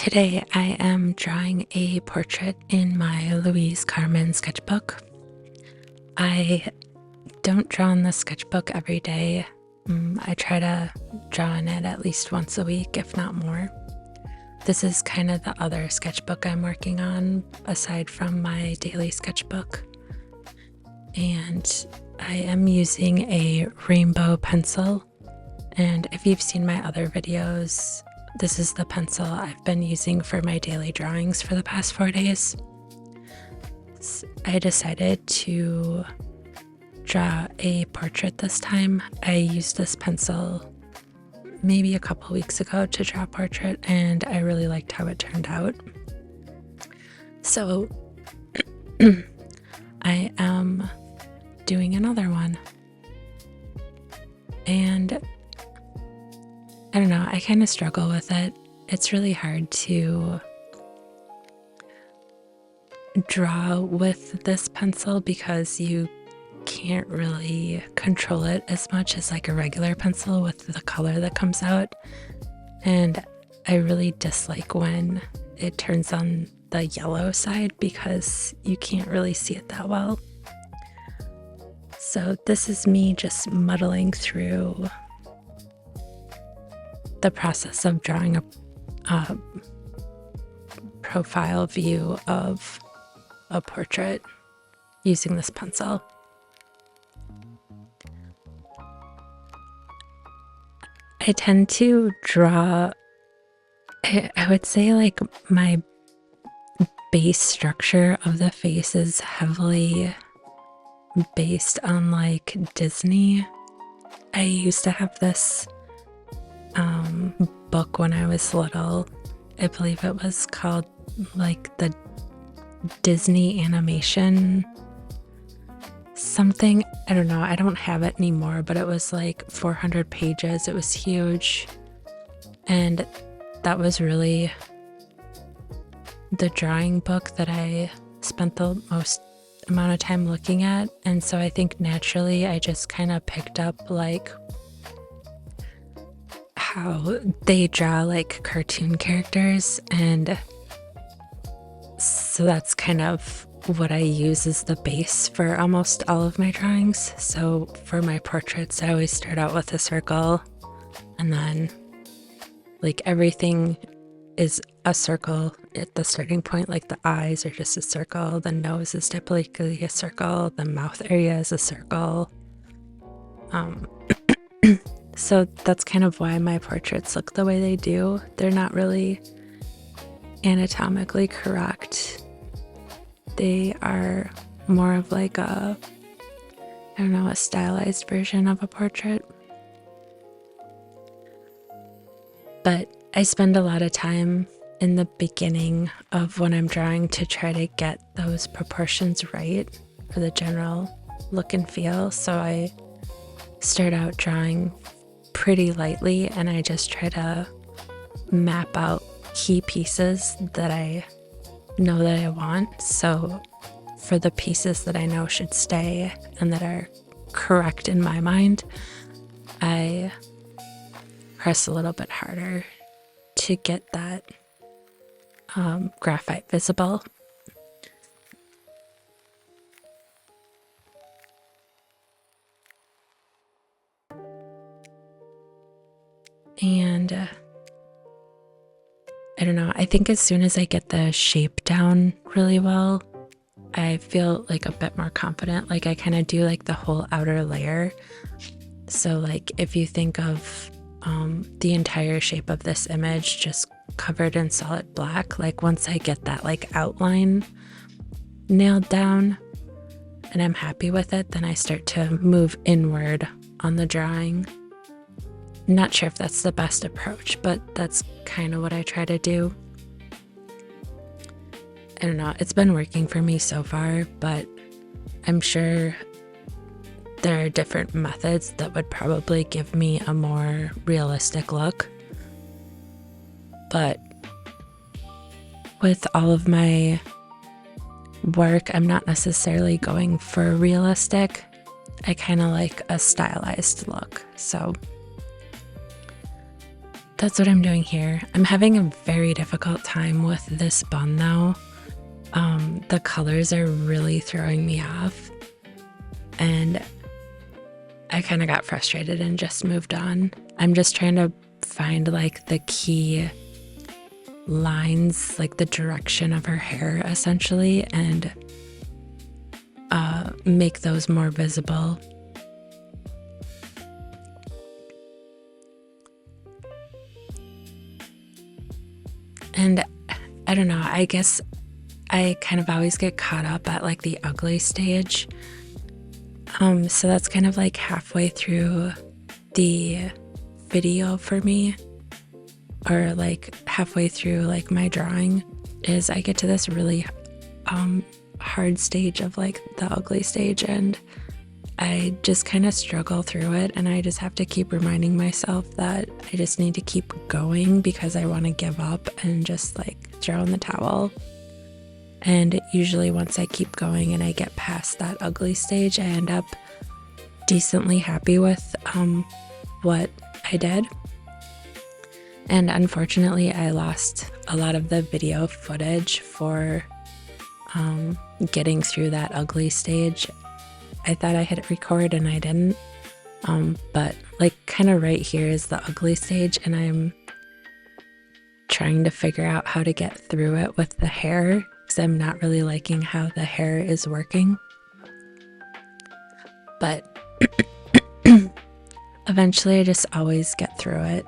Today I am drawing a portrait in my Louise Carmen sketchbook. I don't draw in the sketchbook every day. I try to draw in it at least once a week, if not more. This is kind of the other sketchbook I'm working on aside from my daily sketchbook. And I am using a rainbow pencil. And if you've seen my other videos, this is the pencil I've been using for my daily drawings for the past 4 days. I decided to draw a portrait this time. I used this pencil maybe a couple weeks ago to draw a portrait, and I really liked how it turned out. So I am doing another one. And I don't know, I kind of struggle with it. It's really hard to draw with this pencil because you can't really control it as much as like a regular pencil with the color that comes out. And I really dislike when it turns on the yellow side because you can't really see it that well. So this is me just muddling through the process of drawing a profile view of a portrait using this pencil. I tend to draw, I would say like my base structure of the face is heavily based on like Disney. I used to have this book when I was little. I believe it was called like the Disney animation something. I don't know. I don't have it anymore, but it was like 400 pages. It was huge. And that was really the drawing book that I spent the most amount of time looking at. And so I think naturally I just kind of picked up like how they draw like cartoon characters, and so that's kind of what I use as the base for almost all of my drawings. So for my portraits, I always start out with a circle, and then like everything is a circle at the starting point. Like the eyes are just a circle, the nose is typically a circle, the mouth area is a circle. So that's kind of why my portraits look the way they do. They're not really anatomically correct. They are more of like a, I don't know, a stylized version of a portrait. But I spend a lot of time in the beginning of when I'm drawing to try to get those proportions right for the general look and feel. So I start out drawing pretty lightly, and I just try to map out key pieces that I know that I want. So for the pieces that I know should stay and that are correct in my mind, I press a little bit harder to get that graphite visible. And I don't know, I think as soon as I get the shape down really well, I feel like a bit more confident. Like I kind of do like the whole outer layer. So like if you think of the entire shape of this image just covered in solid black, like once I get that like outline nailed down and I'm happy with it, then I start to move inward on the drawing. Not sure if that's the best approach, but that's kind of what I try to do. I don't know, it's been working for me so far, but I'm sure there are different methods that would probably give me a more realistic look. But with all of my work, I'm not necessarily going for realistic. I kind of like a stylized look. So that's what I'm doing here. I'm having a very difficult time with this bun though. The colors are really throwing me off, and I kind of got frustrated and just moved on. I'm just trying to find like the key lines, like the direction of her hair essentially, and make those more visible. And I don't know, I guess I kind of always get caught up at like the ugly stage. So that's kind of like halfway through the video for me, or like halfway through like my drawing, is I get to this really hard stage of like the ugly stage, and I just kind of struggle through it, and I just have to keep reminding myself that I just need to keep going because I want to give up and just like throw in the towel. And usually once I keep going and I get past that ugly stage, I end up decently happy with what I did. And unfortunately, I lost a lot of the video footage for getting through that ugly stage. I thought I hit record and I didn't. But like kind of right here is the ugly stage, and I'm trying to figure out how to get through it with the hair, because I'm not really liking how the hair is working. But eventually I just always get through it.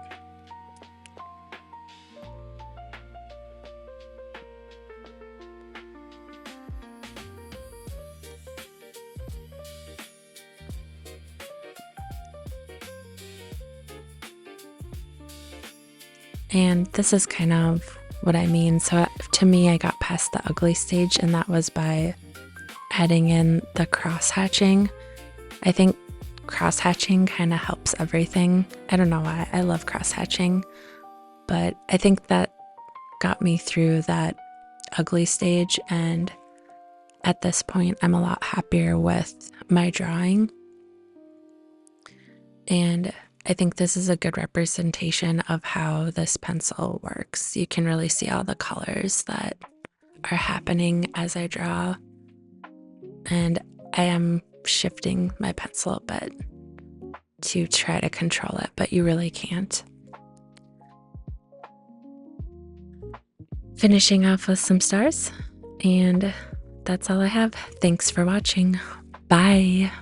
And this is kind of what I mean. So to me, I got past the ugly stage, and that was by adding in the cross hatching. I think cross hatching kind of helps everything. I don't know why. I love cross hatching, but I think that got me through that ugly stage, and at this point I'm a lot happier with my drawing. And I think this is a good representation of how this pencil works. You can really see all the colors that are happening as I draw, and I am shifting my pencil a bit to try to control it, but you really can't. Finishing off with some stars, and that's all I have. Thanks for watching. Bye.